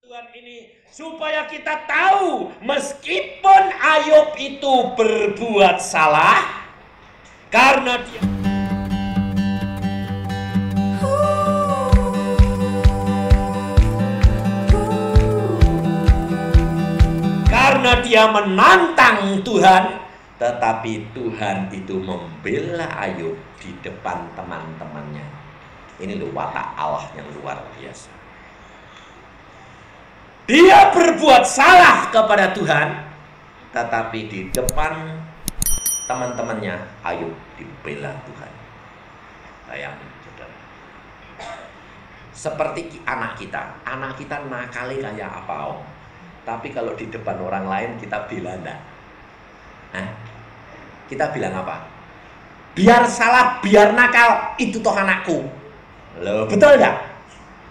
Tuhan ini supaya kita tahu meskipun Ayub itu berbuat salah karena dia menantang Tuhan, tetapi Tuhan itu membela Ayub di depan teman-temannya. Ini loh watak Allah yang luar biasa. Dia berbuat salah kepada Tuhan, tetapi di depan teman-temannya Ayub dibela Tuhan. Bayangin, saudara. Seperti anak kita nakal kayak apa om? Tapi kalau di depan orang lain kita bela enggak? Kita bilang apa? Biar salah, biar nakal, itu toh anakku. Loh, betul enggak?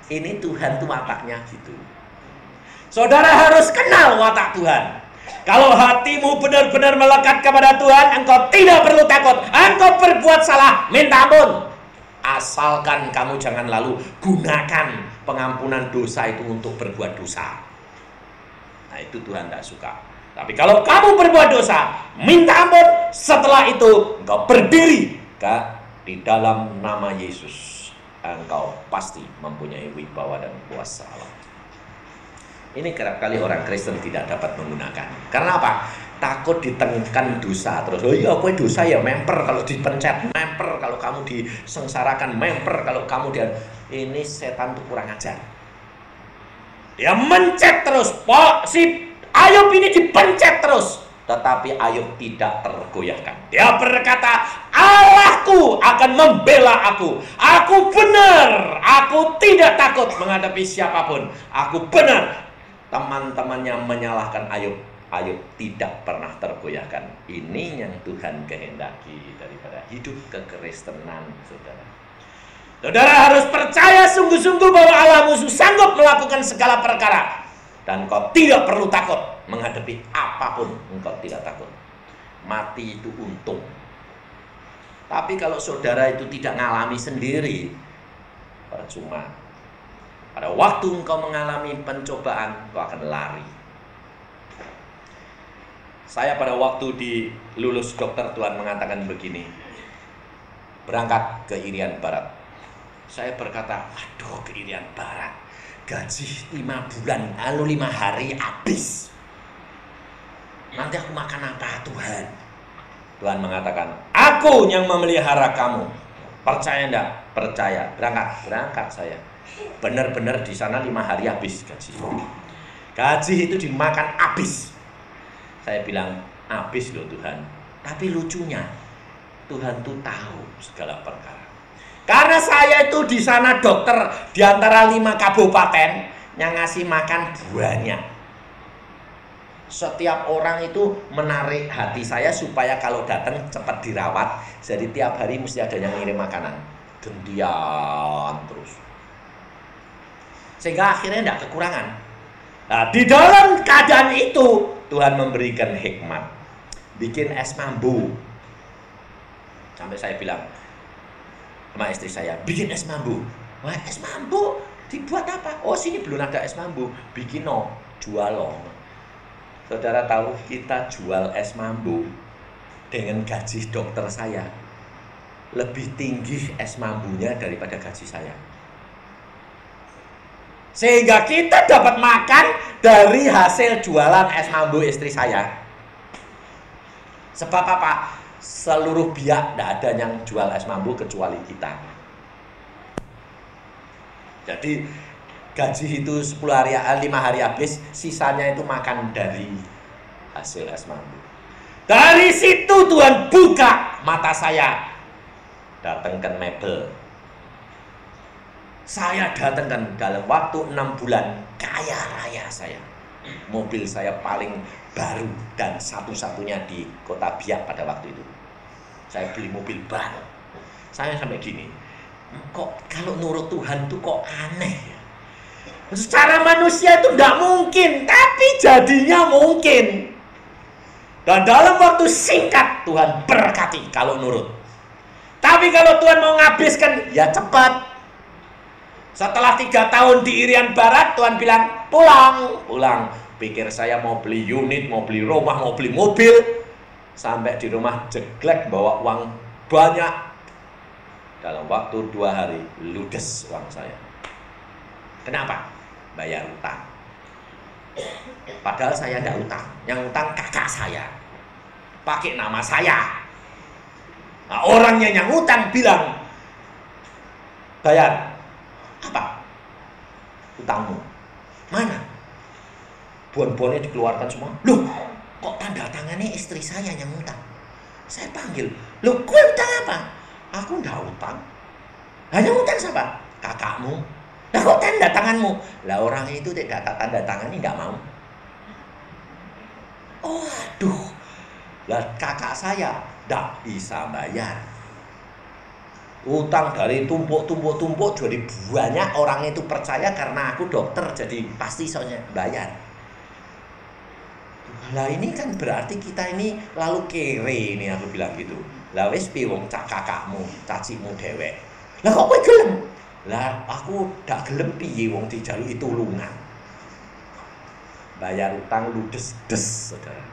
Ini Tuhan tuh wataknya gitu. Saudara harus kenal watak Tuhan. Kalau hatimu benar-benar melekat kepada Tuhan, engkau tidak perlu takut. Engkau berbuat salah, minta ampun. Asalkan kamu jangan lalu gunakan pengampunan dosa itu untuk berbuat dosa. Nah, itu Tuhan tidak suka. Tapi kalau kamu berbuat dosa, minta ampun. Setelah itu engkau berdiri di dalam nama Yesus. Engkau pasti mempunyai wibawa dan kuasa Allah. Ini kerap kali orang Kristen tidak dapat menggunakan. Karena apa? Takut ditekan dosa terus. Oh iya, kowe dosa ya memper kalau dipencet, memper kalau kamu disengsarakan, memper kalau kamu ini setan tuh kurang ajar. Dia mencet terus, si Ayub ini dipencet terus, tetapi Ayub tidak tergoyahkan. Dia berkata, Allahku akan membela aku. Aku benar, aku tidak takut menghadapi siapapun. Aku benar. Teman-temannya menyalahkan Ayub, Ayub tidak pernah tergoyahkan. Ini yang Tuhan kehendaki daripada hidup kekristenan, saudara. Saudara harus percaya sungguh-sungguh bahwa Allah musuh sanggup melakukan segala perkara. Dan kau tidak perlu takut menghadapi apapun, engkau tidak takut. Mati itu untung. Tapi kalau saudara itu tidak ngalami sendiri, percuma. Pada waktu engkau mengalami pencobaan, engkau akan lari. Saya pada waktu di lulus dokter, Tuhan mengatakan begini, berangkat ke Irian Barat. Saya berkata, aduh ke Irian Barat, gaji 5 bulan, lalu 5 hari habis. Nanti aku makan apa Tuhan? Tuhan mengatakan, aku yang memelihara kamu. Percaya enggak? Percaya. Berangkat saya. Benar-benar di sana 5 hari habis gaji. Gaji itu dimakan habis. Saya bilang, habis loh Tuhan. Tapi lucunya, Tuhan tuh tahu segala perkara. Karena saya itu di sana dokter di antara 5 kabupaten yang ngasih makan banyak. Setiap orang itu menarik hati saya supaya kalau datang cepat dirawat. Jadi tiap hari mesti ada yang ngirim makanan. Gantian terus. Sehingga akhirnya tidak kekurangan. Nah, di dalam keadaan itu Tuhan memberikan hikmat. Bikin es mambu. Sampai saya bilang sama istri saya, bikin es mambu. Wah, es mambu dibuat apa? Oh, sini belum ada es mambu. Bikin jual loh. Saudara tahu kita jual es mambu dengan gaji dokter saya lebih tinggi es mambunya daripada gaji saya. Sehingga kita dapat makan dari hasil jualan es mambu istri saya. Sebab apa? Seluruh biak tidak ada yang jual es mambu kecuali kita. Jadi gaji itu 5 hari habis, sisanya itu makan dari hasil es mambu. Dari situ Tuhan buka mata saya. Datangkan mebel. Saya datangkan dalam waktu 6 bulan, kaya raya saya. Mobil saya paling baru dan satu-satunya di kota Biak pada waktu itu. Saya beli mobil baru. Saya sampai gini, kok kalau nurut Tuhan tuh kok aneh ya? Secara manusia itu tidak mungkin, tapi jadinya mungkin. Dan dalam waktu singkat Tuhan berkati kalau nurut. Tapi kalau Tuhan mau ngabiskan, ya cepat. Setelah 3 tahun di Irian Barat, Tuhan bilang, pulang. Pikir saya mau beli unit, mau beli rumah, mau beli mobil. Sampai di rumah jeglek, bawa uang banyak. Dalam waktu 2 hari, ludes uang saya. Kenapa? Bayar utang. Padahal saya tidak utang. Yang utang kakak saya. Pakai nama saya. Nah, orangnya yang utang bilang, bayar. Apa? Utangmu. Mana? Bon-bonnya dikeluarkan semua. Loh, kok tanda tangannya istri saya yang utang? Saya panggil. Loh, gue utang apa? Aku nggak utang. Hanya utang siapa? Kakakmu. Lah kok tanda tanganmu? Lah orang itu tidak tanda tangan ini nggak mau. Oh aduh. Lah kakak saya nggak bisa bayar. Utang dari tumpuk jadi banyak, orang itu percaya karena aku dokter jadi pasti soalnya bayar. Lah ini kan berarti kita ini lalu kere ini, aku bilang gitu. Lah wis piye wong kakakmu, cacimu dewek. Lah kok kowe gelem? Lah aku gak gelem piye wong dijaluki tulungan. Bayar utang ludes-des, Saudara.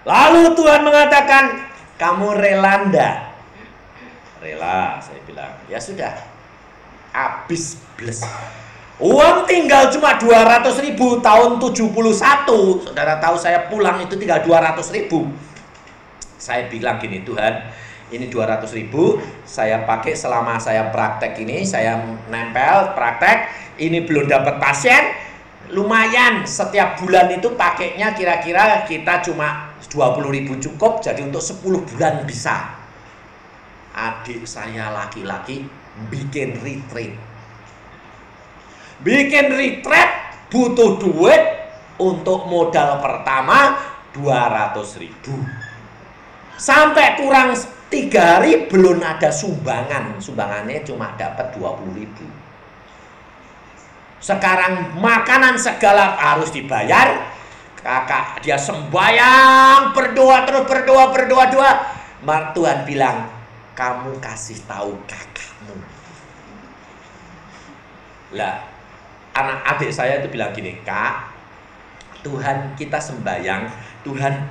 Lalu Tuhan mengatakan, kamu rela ndak? Rela, saya bilang. Ya sudah. Habis bles. Uang tinggal cuma 200.000 tahun 71. Saudara tahu saya pulang itu tinggal 200.000. Saya bilang gini, Tuhan, ini 200.000 saya pakai selama saya praktek ini, saya nempel praktek, ini belum dapat pasien, lumayan setiap bulan itu pakainya kira-kira kita cuma 20.000 cukup, jadi untuk 10 bulan bisa. Adik saya laki-laki bikin retreat. Bikin retreat butuh duit untuk modal pertama 200.000. Sampai kurang 3 hari belum ada sumbangan. Sumbangannya cuma dapat 20.000. Sekarang makanan segala harus dibayar. Kakak dia sembahyang, berdoa terus, berdoa. Tuhan bilang, kamu kasih tahu kakakmu. Lah, anak adik saya itu bilang gini, Kak, Tuhan kita sembahyang, Tuhan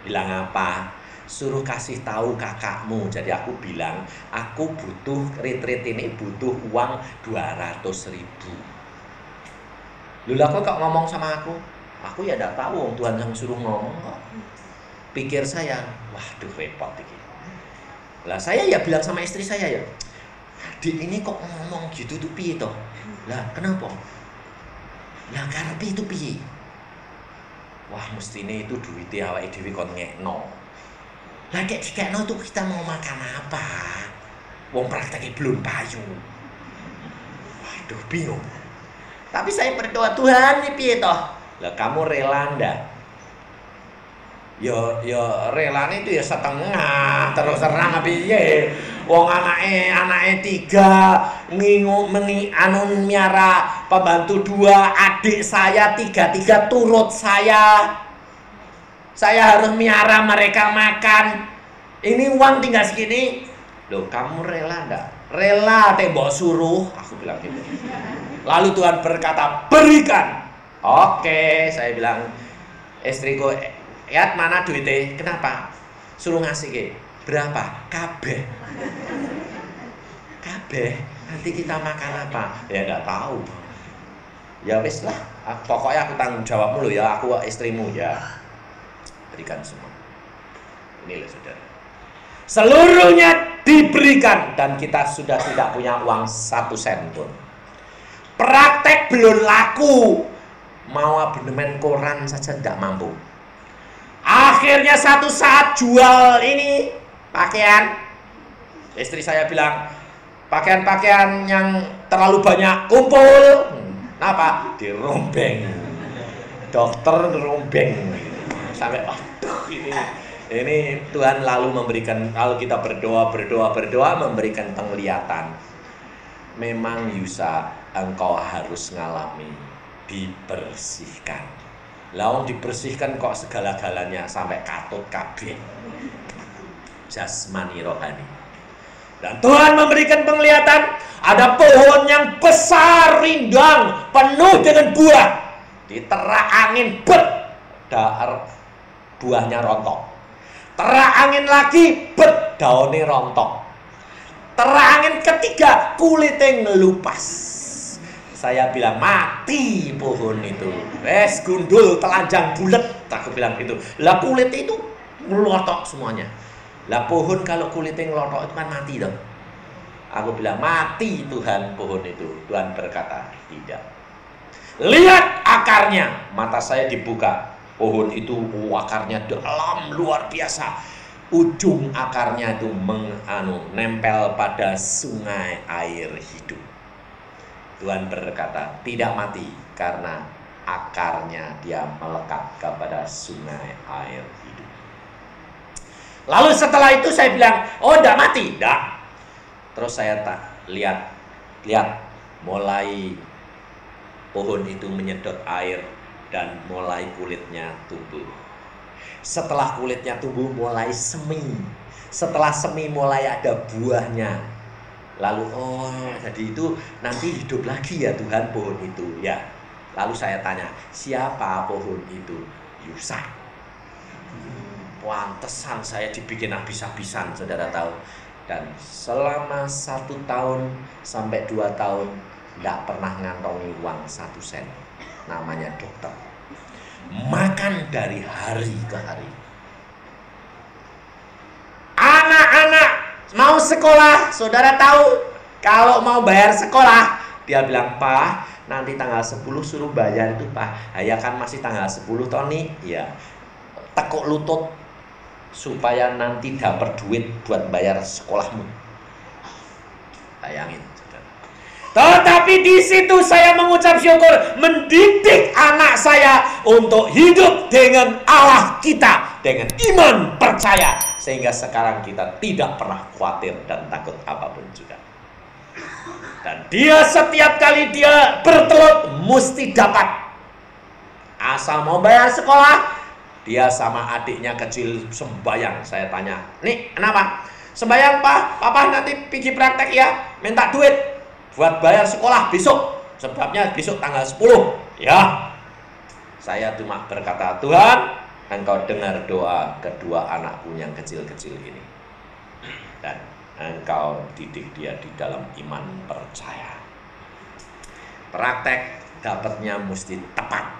bilang apa? Suruh kasih tahu kakakmu. Jadi aku bilang, aku butuh retreat ini, butuh uang 200.000. Lula kok ngomong sama aku? Aku ya tidak tahu, Tuhan yang suruh ngomong kok. Pikir saya, waduh repot ini. Lah saya ya bilang sama istri saya ya, adik ini kok ngomong gitu tuh piye toh? Lah kenapa? Lah karepe itu piye? Wah mestine itu duitnya awake dhewe kon ngekno. Lah kayak dikekno itu kita mau makan apa? Wong prakteknya belum payu. Waduh bingung. Tapi saya berdoa, Tuhan ini piye toh? Lah kamu rela ndak? Ya relane itu ya setengah, terus terang piye? Wong anake 3 miara pembantu 2, adik saya 3 turut saya. Saya harus miara mereka makan. Ini uang tinggal segini. Loh, kamu rela enggak? Rela tembok suruh, aku bilang gitu. Lalu Tuhan berkata, berikan. Oke, saya bilang, istriku, lihat mana duitnya? Kenapa? Suruh ngasih ke. Berapa? Kabeh. Nanti kita makan apa? Ya enggak tahu. Ya wis lah, pokoknya aku tanggung jawabmu loh ya, aku istrimu ya. Berikan semua. Ini loh saudara. Seluruhnya diberikan dan kita sudah tidak punya uang 1 sen pun. Praktek belum laku. Mau abonemen koran saja tidak mampu. Akhirnya satu saat jual ini pakaian. Istri saya bilang, pakaian-pakaian yang terlalu banyak kumpul. Kenapa? Dirombeng. Dokter dirombeng. Sampai aduh ini Tuhan lalu memberikan, kalau kita berdoa memberikan penglihatan. Memang Yusa, engkau harus ngalami dibersihkan. Lawan dibersihkan kok segala-galanya sampai katut kabeh. Jasmani rohani. Dan Tuhan memberikan penglihatan, ada pohon yang besar, rindang, penuh dengan buah. Diterak angin, bet, buahnya rontok. Terak angin lagi, bet, daunnya rontok. Terak angin ketiga, kulitnya ngelupas. Saya bilang, mati pohon itu. Wes gundul, telanjang, bulet. Aku bilang gitu. Lah kulit itu ngelotok semuanya. Lah pohon kalau kulitnya ngelotok itu kan mati dong. Aku bilang, mati Tuhan pohon itu. Tuhan berkata, tidak. Lihat akarnya. Mata saya dibuka. Pohon itu akarnya dalam luar biasa. Ujung akarnya itu nempel pada sungai air hidup. Tuhan berkata, tidak mati karena akarnya dia melekat kepada sungai air hidup. Lalu setelah itu saya bilang, oh tidak mati, tidak. Terus saya lihat, mulai pohon itu menyedot air dan mulai kulitnya tumbuh. Setelah kulitnya tumbuh mulai semi. Setelah semi mulai ada buahnya. Lalu oh jadi itu nanti hidup lagi ya Tuhan pohon itu ya. Lalu saya tanya, siapa pohon itu? Yusak. Pantesan saya dibikin habis-habisan, saudara tahu. Dan selama 1 tahun sampai 2 tahun tidak pernah ngantongi uang 1 sen. Namanya dokter. Makan dari hari ke hari. Anak-anak mau sekolah, saudara tahu kalau mau bayar sekolah, dia bilang, Pak, nanti tanggal 10 suruh bayar itu, Pak. Ya kan masih tanggal 10 Tony, ya. Tekuk lutut supaya nanti dapat duit buat bayar sekolahmu. Bayangin, saudara. Tetapi di situ saya mengucap syukur, mendidik anak saya untuk hidup dengan Allah kita, dengan iman percaya, sehingga sekarang kita tidak pernah khawatir dan takut apapun juga. Dan dia setiap kali dia bertelur mesti dapat. Asal mau bayar sekolah, dia sama adiknya kecil sembayang. Saya tanya, nih kenapa? Sembayang Pak, Papa nanti pergi praktek ya, minta duit buat bayar sekolah besok. Sebabnya besok tanggal 10. Ya. Saya cuma berkata, Tuhan, Engkau dengar doa kedua anakku yang kecil-kecil ini. Dan Engkau didik dia di dalam iman percaya. Praktek dapatnya mesti tepat.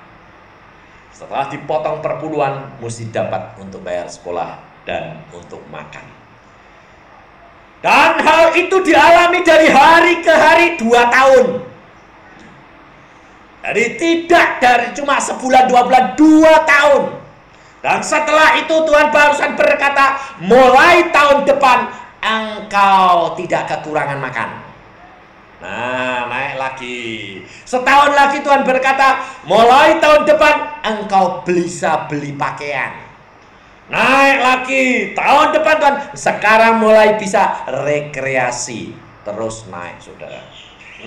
Setelah dipotong perpuluhan, mesti dapat untuk bayar sekolah dan untuk makan. Dan hal itu dialami dari hari ke hari 2 tahun. Jadi tidak dari cuma sebulan 2 bulan, 2 tahun. Dan setelah itu Tuhan barusan berkata, mulai tahun depan engkau tidak kekurangan makan. Nah, naik lagi. Setahun lagi Tuhan berkata, mulai tahun depan engkau bisa beli pakaian. Naik lagi. Tahun depan Tuhan, sekarang mulai bisa rekreasi. Terus naik, saudara.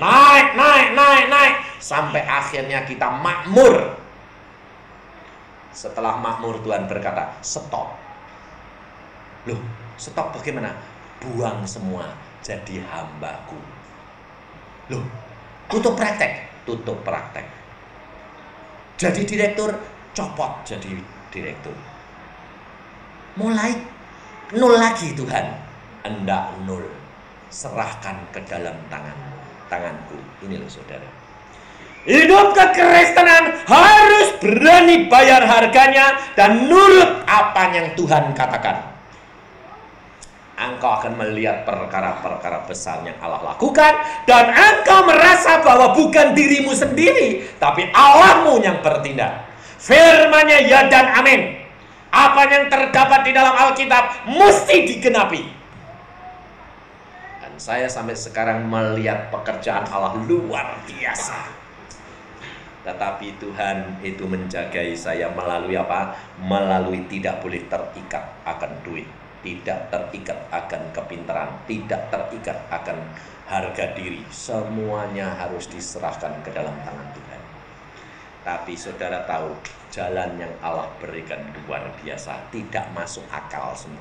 Naik. Sampai akhirnya kita makmur. Setelah makmur Tuhan berkata, stop. Loh, stop bagaimana? Buang semua jadi hambaku. Loh, tutup praktek. Jadi direktur, copot jadi direktur. Mulai nol lagi Tuhan. Enggak nol. Serahkan ke dalam tanganku. Ini loh saudara. Hidup kekristenan harus berani bayar harganya dan nurut apa yang Tuhan katakan. Engkau akan melihat perkara-perkara besar yang Allah lakukan, dan engkau merasa bahwa bukan dirimu sendiri, tapi Allahmu yang bertindak. Firman-Nya ya dan amin. Apa yang terdapat di dalam Alkitab mesti digenapi. Dan saya sampai sekarang melihat pekerjaan Allah luar biasa. Tetapi Tuhan itu menjagai saya melalui apa? Melalui tidak boleh terikat akan duit, tidak terikat akan kepintaran, tidak terikat akan harga diri. Semuanya harus diserahkan ke dalam tangan Tuhan. Tapi saudara tahu, jalan yang Allah berikan luar biasa, tidak masuk akal semua.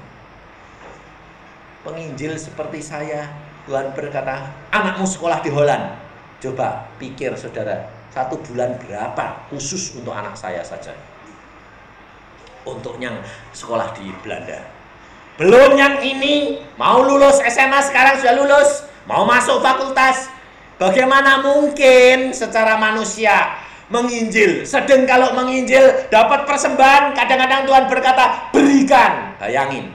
penginjil seperti saya. Tuhan berkata, anakmu sekolah di Holland. Coba pikir saudara, 1 bulan berapa khusus untuk anak saya saja. Untuk yang sekolah di Belanda. Belum yang ini, mau lulus SMA sekarang sudah lulus, mau masuk fakultas. Bagaimana mungkin secara manusia menginjil? Sedang kalau menginjil dapat persembahan, kadang-kadang Tuhan berkata, berikan. Bayangin.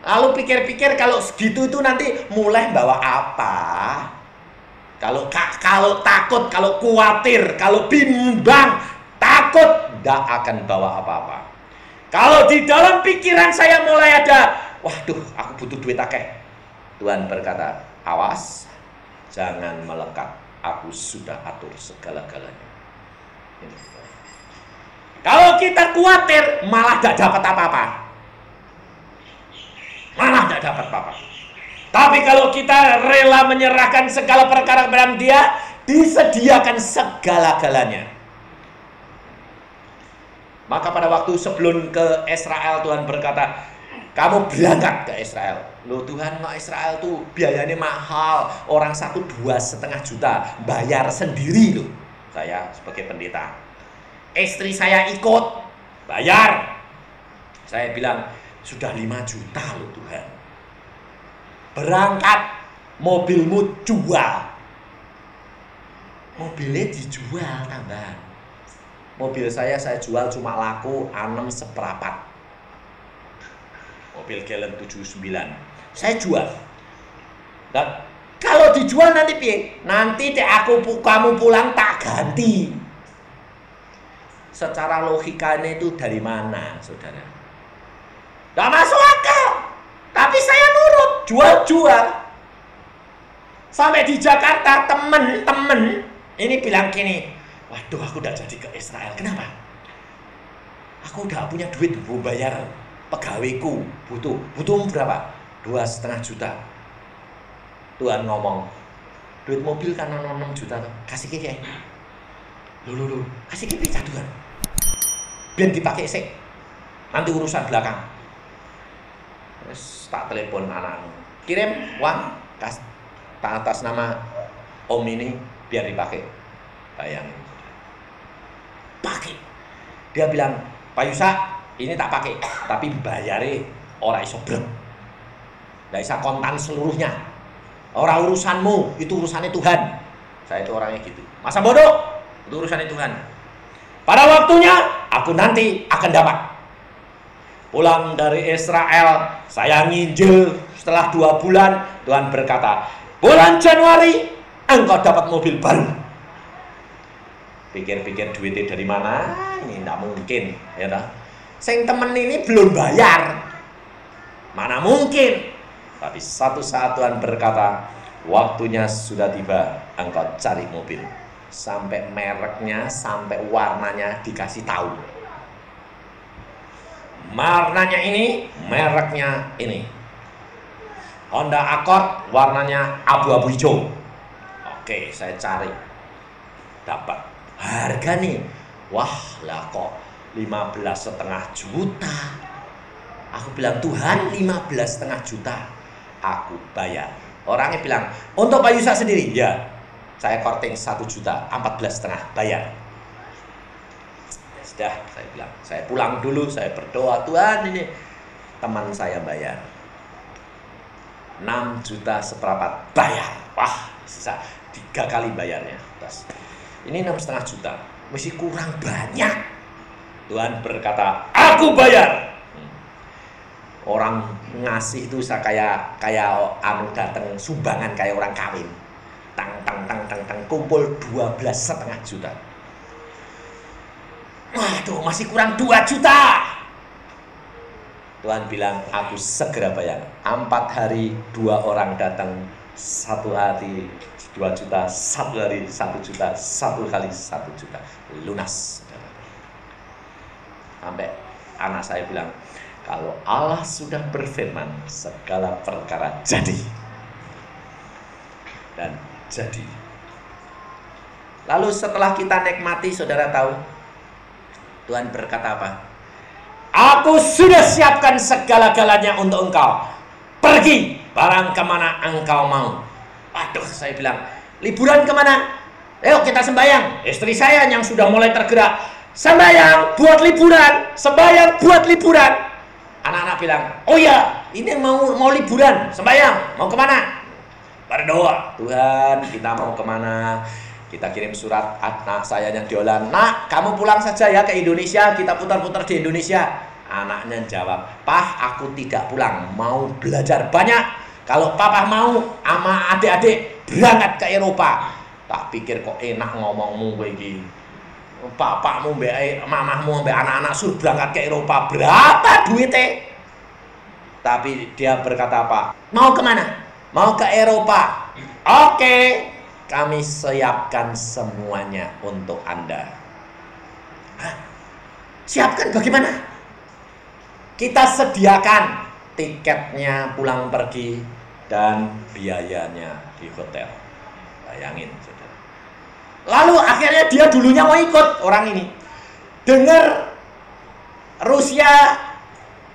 Lalu pikir-pikir kalau segitu itu nanti mulai bawa apa? Kalau takut, kalau khawatir, kalau bimbang, takut, tidak akan bawa apa-apa. Kalau di dalam pikiran saya mulai ada, waduh, aku butuh duit akeh. Tuhan berkata, awas, jangan melekat. Aku sudah atur segala-galanya. Kalau kita khawatir, malah tidak dapat apa-apa. Malah tidak dapat apa-apa. Tapi kalau kita rela menyerahkan segala perkara kepada Dia, disediakan segala-galanya. Maka pada waktu sebelum ke Israel, Tuhan berkata, kamu berangkat ke Israel. Loh Tuhan, kok Israel tuh biayanya mahal. Orang 1-2,5 juta bayar sendiri loh. Saya sebagai pendeta. Istri saya ikut bayar. Saya bilang, sudah 5 juta loh Tuhan. Berangkat, mobilmu jual. Mobilnya dijual tambahan. Mobil saya jual cuma laku 6 seperempat. Mobil Galen 79. Saya jual. Dan kalau dijual nanti piye? Nanti kamu pulang tak ganti. Secara logikanya itu dari mana, saudara? Gak masuk akal. Tapi saya nurut, jual-jual. Sampai di Jakarta temen-temen ini bilang gini, waduh aku udah jadi ke Israel. Kenapa? Aku udah punya duit mau bayar pegawaiku. Butuh berapa? 2,5 juta. Tuhan ngomong, duit mobil kan 6 juta. Kasih ke Loh. Kasih ke Tuhan. Biar dipakai sih. Nanti urusan belakang. Terus tak telepon anakmu, kirim uang atas nama om ini biar dipakai. Bayangin, pakai. Dia bilang, Pak Yusa, ini tak pakai, tapi bayare ora iso brek. Nggak bisa kontan seluruhnya. Orang urusanmu, itu urusannya Tuhan. Saya itu orangnya gitu. Masa bodoh? Itu urusannya Tuhan. Pada waktunya, aku nanti akan dapat. Pulang dari Israel, saya nginjil setelah 2 bulan, Tuhan berkata, bulan Januari, engkau dapat mobil baru. Pikir-pikir duitnya dari mana? Ini tidak mungkin, ya tak? Sing temen ini belum bayar. Mana mungkin? Tapi satu saat Tuhan berkata, waktunya sudah tiba, engkau cari mobil. Sampai mereknya, sampai warnanya dikasih tahu. Warnanya ini, mereknya ini. Honda Accord warnanya abu-abu hijau. Oke, saya cari. Dapat. Harga nih, wah lah kok 15,5 juta. Aku bilang, Tuhan 15,5 juta. Aku bayar. Orangnya bilang, untuk Pak Yusa sendiri? Ya, saya korting 1 juta, 14,5 bayar. Sudah, saya bilang, saya pulang dulu, saya berdoa, Tuhan ini teman saya bayar 6 juta seperempat bayar. Wah, bisa 3 kali bayarnya. Terus, ini 6,5 juta, masih kurang banyak. Tuhan berkata, aku bayar. Orang ngasih itu kayak anu datang sumbangan kayak orang kawin. Tang kumpul 12,5 juta. Waduh, masih kurang 2 juta. Tuhan bilang, aku segera bayar. 4 hari 2 orang datang, 1 hari 2 juta, 1 hari 1 juta, 1 kali 1 juta. Lunas. Sampai anak saya bilang, kalau Allah sudah berfirman, segala perkara jadi. Dan jadi. Lalu setelah kita nikmati, saudara tahu, Tuhan berkata apa? Aku sudah siapkan segala-galanya untuk engkau. pergi barang kemana engkau mau. Waduh, saya bilang, liburan kemana? Ayo kita sembahyang. Istri saya yang sudah mulai tergerak, sembahyang buat liburan, sembahyang buat liburan. Anak-anak bilang, oh ya, ini mau liburan, sembahyang, mau kemana? Berdoa, Tuhan kita mau kemana? Kita kirim surat anak saya yang di Holland, nak kamu pulang saja ya ke Indonesia, kita putar-putar di Indonesia. Anaknya jawab, Pah aku tidak pulang, mau belajar banyak. Kalau papa mau sama adik-adik berangkat ke Eropa. Tak pikir kok enak ngomongmu begini. Bapakmu, mamahmu, anak-anak suruh berangkat ke Eropa, berapa duitnya? Tapi dia berkata apa? Mau kemana? Mau ke Eropa. Oke, kami siapkan semuanya untuk Anda. Hah? Siapkan bagaimana? Kita sediakan tiketnya pulang pergi dan biayanya di hotel. Bayangin, saudara. Lalu akhirnya dia dulunya mau ikut orang ini. Dengar Rusia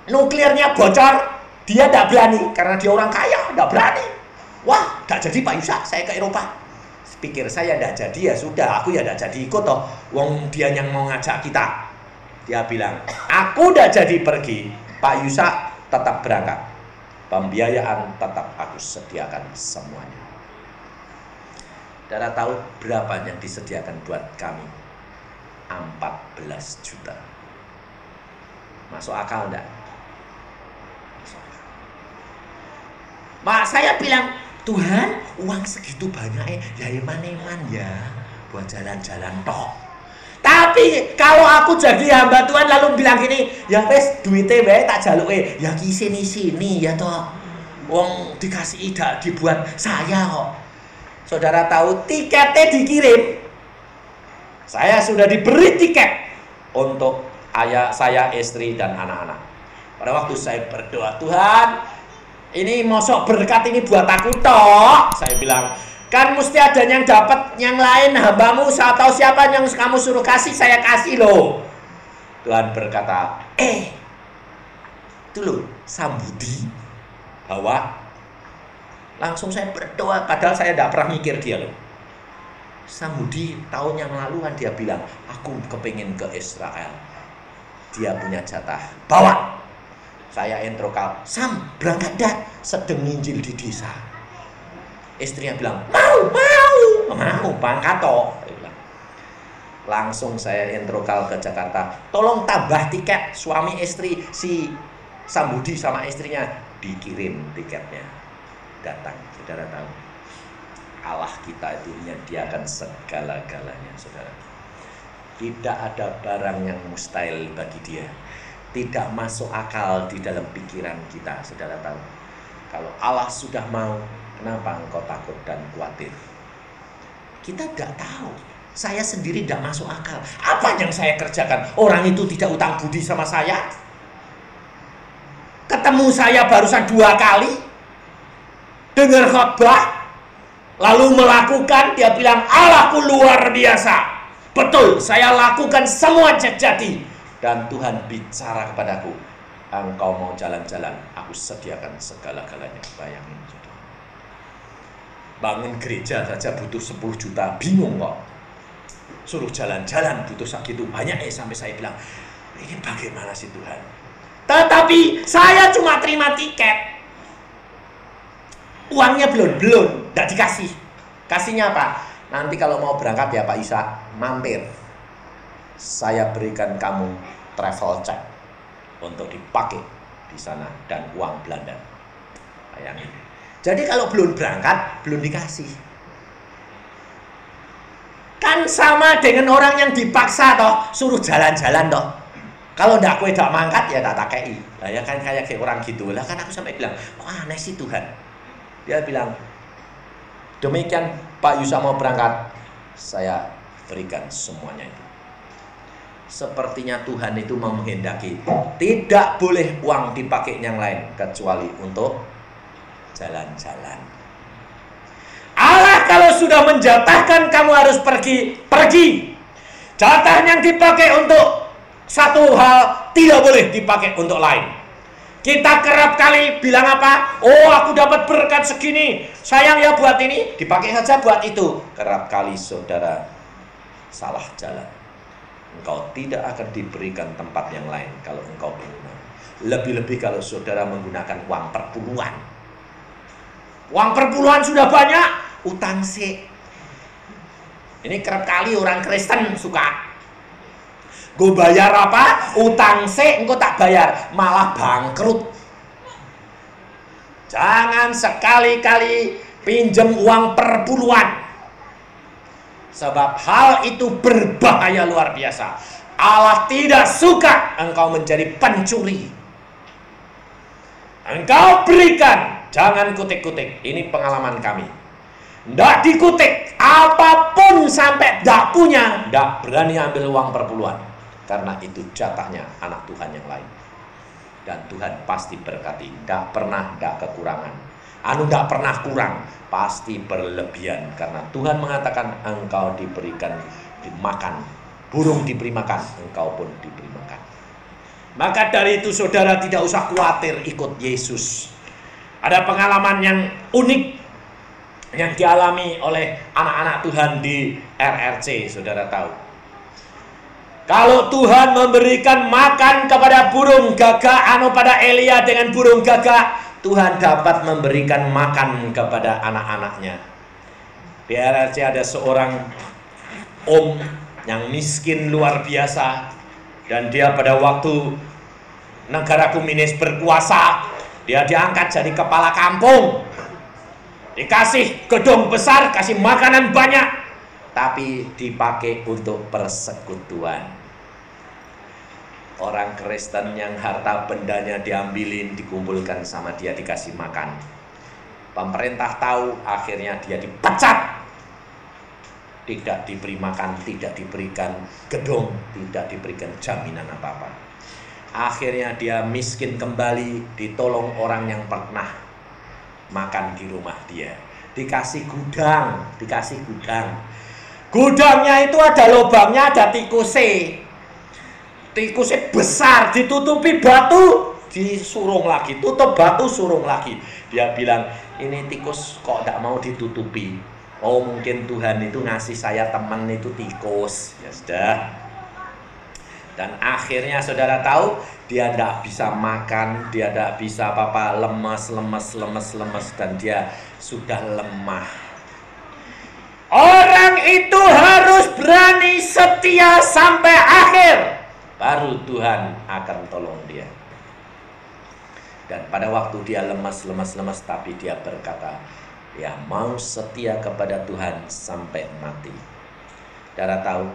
nuklirnya bocor, dia tidak berani karena dia orang kaya, tidak berani. Wah, tidak jadi Pak Yusak, saya ke Eropa. Pikir saya tidak jadi, ya sudah, aku ya tidak jadi ikut toh. Wong dia yang mau ngajak kita. Dia bilang, aku tidak jadi pergi, Pak Yusak tetap berangkat. Pembiayaan tetap aku sediakan semuanya. Saudara tahu berapa yang disediakan buat kami? 14 juta. Masuk akal enggak? Masuk akal. Mak saya bilang, Tuhan uang segitu banyak ya eman-eman ya buat jalan-jalan toh. Tapi kalau aku jadi hamba Tuhan lalu bilang gini, ya wes duitnya wae tak jaluke, ya ki sini ya toh. Wong dikasih ida dibuat saya kok. Saudara tahu tiketnya dikirim. Saya sudah diberi tiket untuk ayah saya, istri dan anak-anak. Pada waktu saya berdoa, Tuhan, ini mosok berkat ini buat aku toh. Saya bilang, kan mesti ada yang dapat yang lain, hambamu atau siapa yang kamu suruh kasih, saya kasih loh. Tuhan berkata, itu loh, Sambudi bawa. Langsung saya berdoa, padahal saya tidak pernah mikir dia loh. Sambudi tahun yang lalu kan dia bilang, aku kepingin ke Israel. Dia punya jatah, bawa. Saya introkal, Sam berangkat dah, sedang nginjil di desa. Istrinya bilang, mau bangkat toh. Langsung saya introkal ke Jakarta, tolong tambah tiket suami istri si Sambudi sama istrinya, dikirim tiketnya. Datang, saudara tahu, Allah kita itu menyediakan segala-galanya, saudara. Tidak ada barang yang mustahil bagi dia. Tidak masuk akal di dalam pikiran kita, saudara tahu. Kalau Allah sudah mau, kenapa engkau takut dan khawatir? Kita tidak tahu. Saya sendiri tidak masuk akal. Apa yang saya kerjakan? Orang itu tidak utang budi sama saya. Ketemu saya barusan 2 kali. Dengar khotbah. Lalu melakukan, dia bilang, Allahku luar biasa. Betul, saya lakukan semua jadi. Dan Tuhan bicara kepadaku, engkau mau jalan-jalan, aku sediakan segala-galanya. Bayangin, saudara. Bangun gereja saja butuh 10 juta, bingung kok. Suruh jalan-jalan butuh segitu banyak sampai saya bilang, ini bagaimana sih Tuhan? Tetapi saya cuma terima tiket. Uangnya belum, tidak dikasih. Kasihnya apa? Nanti kalau mau berangkat ya Pak Isa, mampir. Saya berikan kamu travel check untuk dipakai di sana dan uang Belanda. Bayangin. Jadi kalau belum berangkat, belum dikasih. Kan sama dengan orang yang dipaksa toh, suruh jalan-jalan toh. Kalau ndak kue ndak mangkat ya tak takei. Lah ya kan kayak orang gitu. Lah kan aku sampai bilang, kok aneh sih Tuhan. Dia bilang, demikian Pak Yusak mau berangkat, saya berikan semuanya itu. Sepertinya Tuhan itu mau menghendaki tidak boleh uang dipakai yang lain kecuali untuk jalan-jalan. Allah kalau sudah menjatahkan kamu harus pergi, pergi. Jatah yang dipakai untuk satu hal tidak boleh dipakai untuk lain. Kita kerap kali bilang apa? Oh, aku dapat berkat segini, sayang ya buat ini, dipakai saja buat itu. Kerap kali saudara salah jalan. Engkau tidak akan diberikan tempat yang lain kalau engkau berguna. Lebih-lebih kalau saudara menggunakan uang perpuluhan. Uang perpuluhan sudah banyak, utang sih. Ini kerap kali orang Kristen suka. Gue bayar apa? Utang sih, engkau tak bayar, malah bangkrut. Jangan sekali-kali pinjam uang perpuluhan. Sebab hal itu berbahaya luar biasa. Allah tidak suka engkau menjadi pencuri. Engkau berikan, jangan kutik-kutik. Ini pengalaman kami. Nggak dikutik, apapun sampai nggak punya, nggak berani ambil uang perpuluhan. Karena itu jatahnya anak Tuhan yang lain. Dan Tuhan pasti berkati. Nggak pernah nggak kekurangan. Nggak pernah kurang. Pasti berlebihan. Karena Tuhan mengatakan engkau diberikan dimakan. Burung diberi makan, engkau pun diberi makan. Maka dari itu saudara tidak usah khawatir ikut Yesus. Ada pengalaman yang unik yang dialami oleh anak-anak Tuhan di RRC, saudara tahu. Kalau Tuhan memberikan makan kepada burung gagak, pada Elia dengan burung gagak, Tuhan dapat memberikan makan kepada anak-anaknya. Di RRC ada seorang om yang miskin luar biasa, dan dia pada waktu negara komunis berkuasa, dia diangkat jadi kepala kampung, dikasih gedung besar, kasih makanan banyak, tapi dipakai untuk persekutuan. Orang Kristen yang harta bendanya diambilin, dikumpulkan sama dia, dikasih makan. Pemerintah tahu, akhirnya dia dipecat. Tidak diberi makan, tidak diberikan gedung, tidak diberikan jaminan apa-apa. Akhirnya dia miskin kembali, ditolong orang yang pernah makan di rumah dia. Dikasih gudang, Gudangnya itu ada lubangnya, ada tikusnya. Tikusnya besar, ditutupi batu, disurung lagi, tutup batu, surung lagi. Dia bilang, ini tikus kok tidak mau ditutupi. Oh, mungkin Tuhan itu ngasih saya teman itu tikus. Ya sudah. Dan akhirnya saudara tahu, dia tidak bisa makan, dia tidak bisa apa-apa, lemas, dan dia sudah lemah. Orang itu harus berani setia sampai akhir. Baru Tuhan akan tolong dia. Dan pada waktu dia lemas, tapi dia berkata, ya mau setia kepada Tuhan sampai mati. Saudara tahu,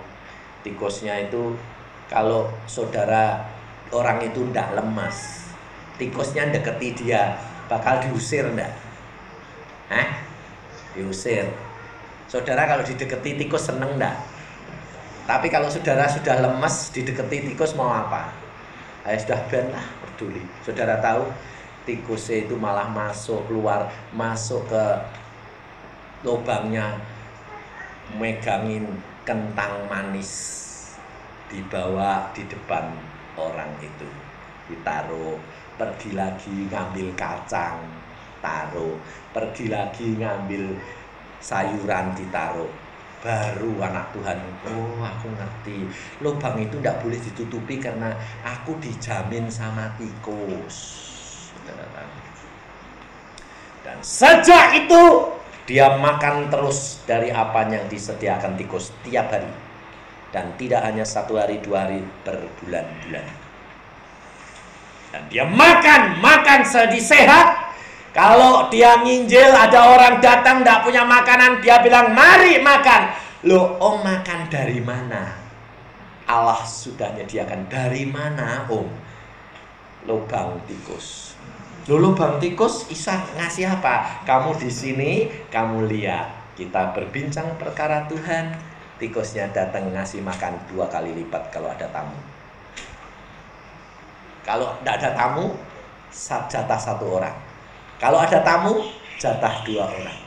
tikusnya itu kalau saudara orang itu tidak lemas, tikusnya deketi dia, bakal diusir enggak? Diusir. Saudara kalau dideketi tikus seneng enggak? Tapi kalau saudara sudah lemes, dideketi tikus mau apa? Sudah benlah, peduli. Saudara tahu, tikusnya itu malah masuk ke lubangnya, megangin kentang manis, dibawa di depan orang itu, ditaruh. Pergi lagi ngambil kacang, taruh. Pergi lagi ngambil sayuran, ditaruh. Baru anak Tuhan, oh aku ngerti, lubang itu tidak boleh ditutupi karena aku dijamin sama tikus. Dan sejak itu dia makan terus dari apa yang disediakan tikus tiap hari. Dan tidak hanya 1 hari, 2 hari, berbulan-bulan. Dan dia makan sedih sehat. Kalau dia nginjil, ada orang datang tidak punya makanan, dia bilang, mari makan. Loh, om makan dari mana? Allah sudah menyediakan. Dari mana, om? Lubang tikus. Loh, lubang tikus Isa ngasih apa? Kamu di sini, kamu lihat. Kita berbincang perkara Tuhan. Tikusnya datang ngasih makan 2 kali lipat kalau ada tamu. Kalau tidak ada tamu, jatah 1 orang. Kalau ada tamu, jatah 2 orang.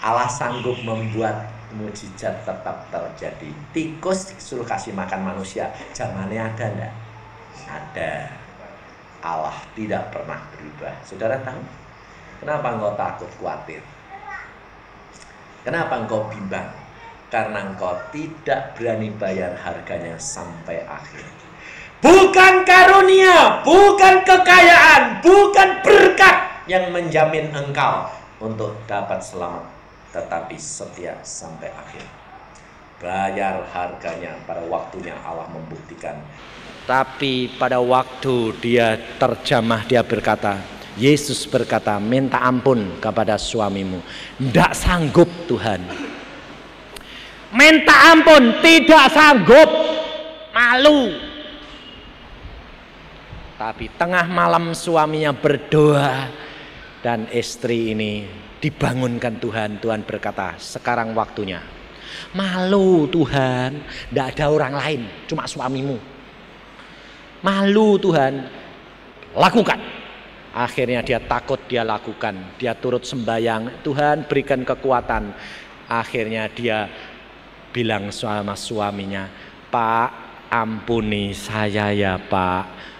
Allah sanggup membuat mujizat tetap terjadi. Tikus disuruh kasih makan manusia, zamannya ada enggak? Ada. Allah tidak pernah berubah. Saudara tahu? Kenapa engkau takut, khawatir? Kenapa engkau bimbang? Karena engkau tidak berani bayar harganya sampai akhir. Bukan karunia, bukan kekayaan, bukan berkat yang menjamin engkau untuk dapat selamat, tetapi setia sampai akhir. Bayar harganya pada waktunya Allah membuktikan. Tapi pada waktu dia terjamah, dia berkata, Yesus berkata, minta ampun kepada suamimu. Tidak sanggup Tuhan. Minta ampun, tidak sanggup. Malu. Tapi tengah malam suaminya berdoa. Dan istri ini dibangunkan Tuhan. Tuhan berkata, sekarang waktunya. Malu Tuhan, tidak ada orang lain, cuma suamimu. Malu Tuhan, lakukan. Akhirnya dia takut, dia lakukan. Dia turut sembahyang, Tuhan berikan kekuatan. Akhirnya dia bilang sama suaminya, Pak ampuni saya ya Pak.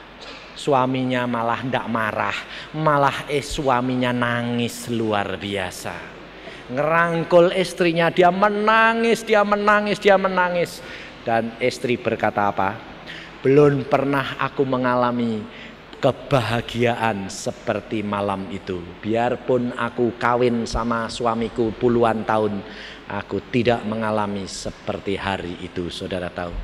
Suaminya malah tidak marah, malah suaminya nangis luar biasa. Ngerangkul istrinya, dia menangis, dia menangis, dia menangis. Dan istri berkata apa? Belum pernah aku mengalami kebahagiaan seperti malam itu. Biarpun aku kawin sama suamiku puluhan tahun, aku tidak mengalami seperti hari itu. Saudara tahu,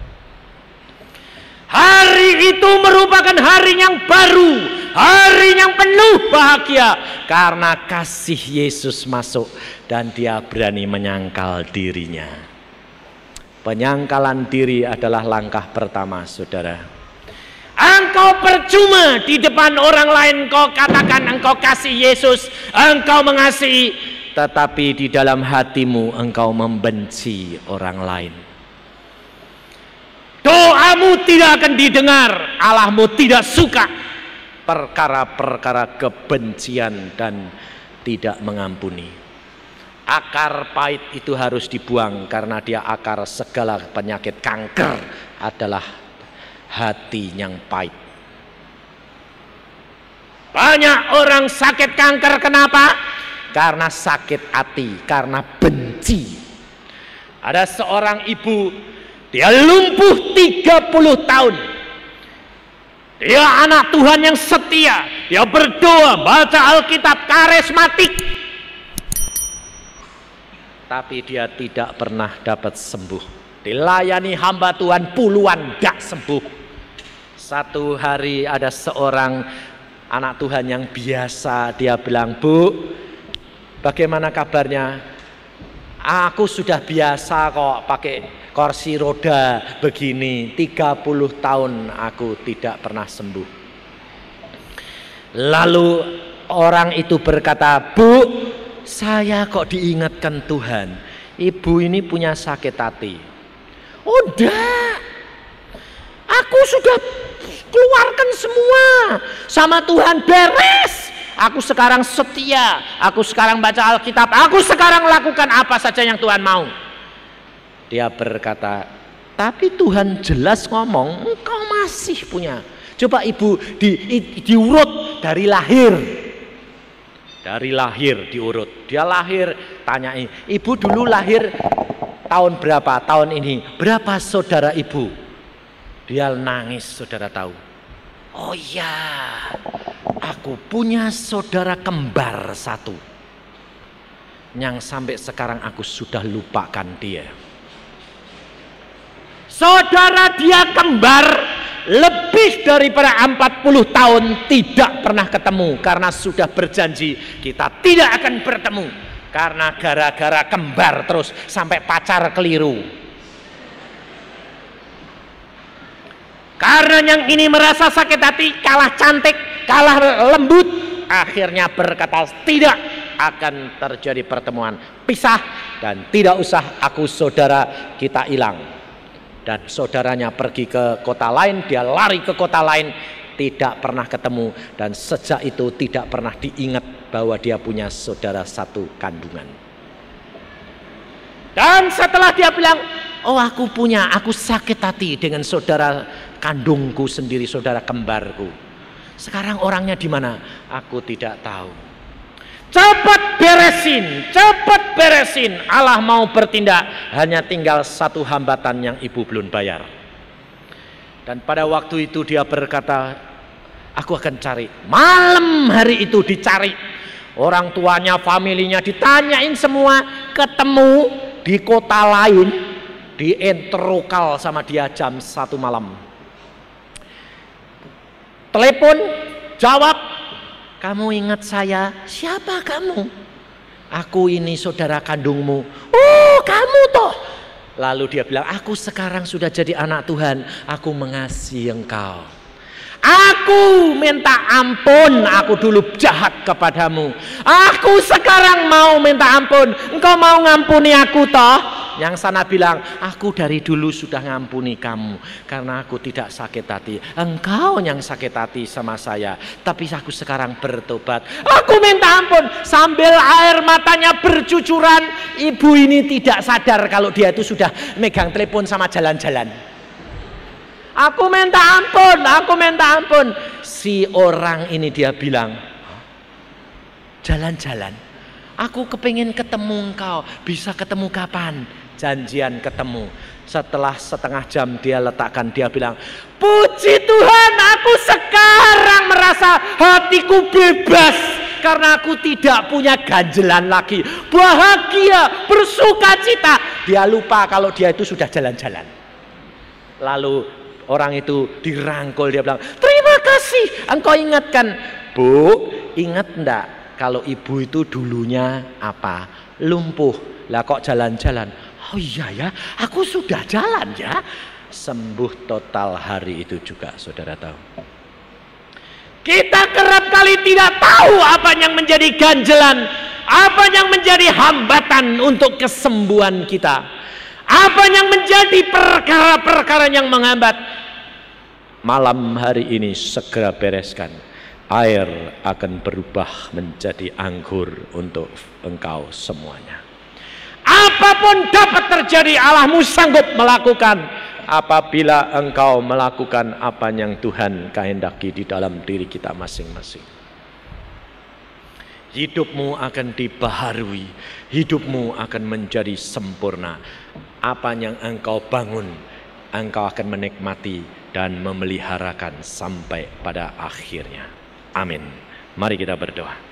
hari itu merupakan hari yang baru, hari yang penuh bahagia, karena kasih Yesus masuk dan dia berani menyangkal dirinya. Penyangkalan diri adalah langkah pertama, saudara. Engkau percuma di depan orang lain kau katakan engkau kasih Yesus, engkau mengasihi, tetapi di dalam hatimu engkau membenci orang lain. Doamu tidak akan didengar, Allahmu tidak suka perkara-perkara kebencian dan tidak mengampuni. Akar pahit itu harus dibuang karena dia akar segala penyakit. Kanker adalah hati yang pahit. Banyak orang sakit kanker, kenapa? Karena sakit hati, karena benci. Ada seorang ibu, dia lumpuh 30 tahun. Dia anak Tuhan yang setia, dia berdoa, baca Alkitab, karismatik. Tapi dia tidak pernah dapat sembuh. Dilayani hamba Tuhan puluhan gak sembuh. Satu hari ada seorang anak Tuhan yang biasa, dia bilang, Bu, bagaimana kabarnya? Aku sudah biasa kok pakai kursi roda begini, 30 tahun aku tidak pernah sembuh. Lalu orang itu berkata, Bu, saya kok diingatkan Tuhan, ibu ini punya sakit hati. Udah, aku sudah keluarkan semua sama Tuhan, beres. Aku sekarang setia, aku sekarang baca Alkitab, aku sekarang lakukan apa saja yang Tuhan mau. Dia berkata, tapi Tuhan jelas ngomong engkau masih punya. Coba ibu diurut dari lahir. Dari lahir diurut. Dia lahir, tanyain, ibu dulu lahir tahun berapa? Tahun ini. Berapa saudara ibu? Dia nangis, saudara tahu. Oh iya, aku punya saudara kembar satu. Yang sampai sekarang aku sudah lupakan dia. Saudara dia kembar lebih daripada 40 tahun tidak pernah ketemu. Karena sudah berjanji kita tidak akan bertemu. Karena gara-gara kembar terus sampai pacar keliru. Karena yang ini merasa sakit hati, kalah cantik, kalah lembut, akhirnya berkata tidak akan terjadi pertemuan, pisah, dan tidak usah aku saudara kita hilang. Dan saudaranya pergi ke kota lain, dia lari ke kota lain, tidak pernah ketemu, dan sejak itu tidak pernah diingat bahwa dia punya saudara satu kandungan. Dan setelah dia bilang, oh aku punya, aku sakit hati dengan saudara kandungku sendiri, saudara kembarku. Sekarang orangnya di mana? Aku tidak tahu. Cepat beresin. Allah mau bertindak. Hanya tinggal satu hambatan yang ibu belum bayar. Dan pada waktu itu dia berkata, aku akan cari. Malam hari itu dicari. Orang tuanya, familinya ditanyain semua. Ketemu di kota lain. Dienterokal sama dia jam 1 malam. Telepon, jawab. Kamu ingat saya? Siapa kamu? Aku ini saudara kandungmu. Oh, kamu toh. Lalu dia bilang, aku sekarang sudah jadi anak Tuhan. Aku mengasihi engkau. Aku minta ampun. Aku dulu jahat kepadamu. Aku sekarang mau minta ampun. Engkau mau ngampuni aku toh? Yang sana bilang, aku dari dulu sudah ngampuni kamu karena aku tidak sakit hati. Engkau yang sakit hati sama saya, tapi aku sekarang bertobat. Aku minta ampun. Sambil air matanya bercucuran, ibu ini tidak sadar kalau dia itu sudah megang telepon sama jalan-jalan. Aku minta ampun. Si orang ini dia bilang, jalan-jalan. Aku kepingin ketemu engkau. Bisa ketemu kapan? Janjian ketemu. Setelah setengah jam dia letakkan, dia bilang, puji Tuhan, aku sekarang merasa hatiku bebas karena aku tidak punya ganjelan lagi. Bahagia, bersuka cita. Dia lupa kalau dia itu sudah jalan-jalan. Lalu orang itu dirangkul, dia bilang, terima kasih engkau ingatkan. Bu, ingat enggak kalau ibu itu dulunya apa? Lumpuh. Lah kok jalan-jalan? Oh iya ya, aku sudah jalan ya. Sembuh total hari itu juga, saudara tahu. Kita kerap kali tidak tahu apa yang menjadi ganjelan, apa yang menjadi hambatan untuk kesembuhan kita, apa yang menjadi perkara-perkara yang menghambat. Malam hari ini segera bereskan. Air akan berubah menjadi anggur untuk engkau semuanya. Apapun dapat terjadi, Allahmu sanggup melakukan apabila engkau melakukan apa yang Tuhan kehendaki di dalam diri kita masing-masing. Hidupmu akan dibaharui, hidupmu akan menjadi sempurna. Apa yang engkau bangun, engkau akan menikmati dan memeliharakan sampai pada akhirnya. Amin. Mari kita berdoa.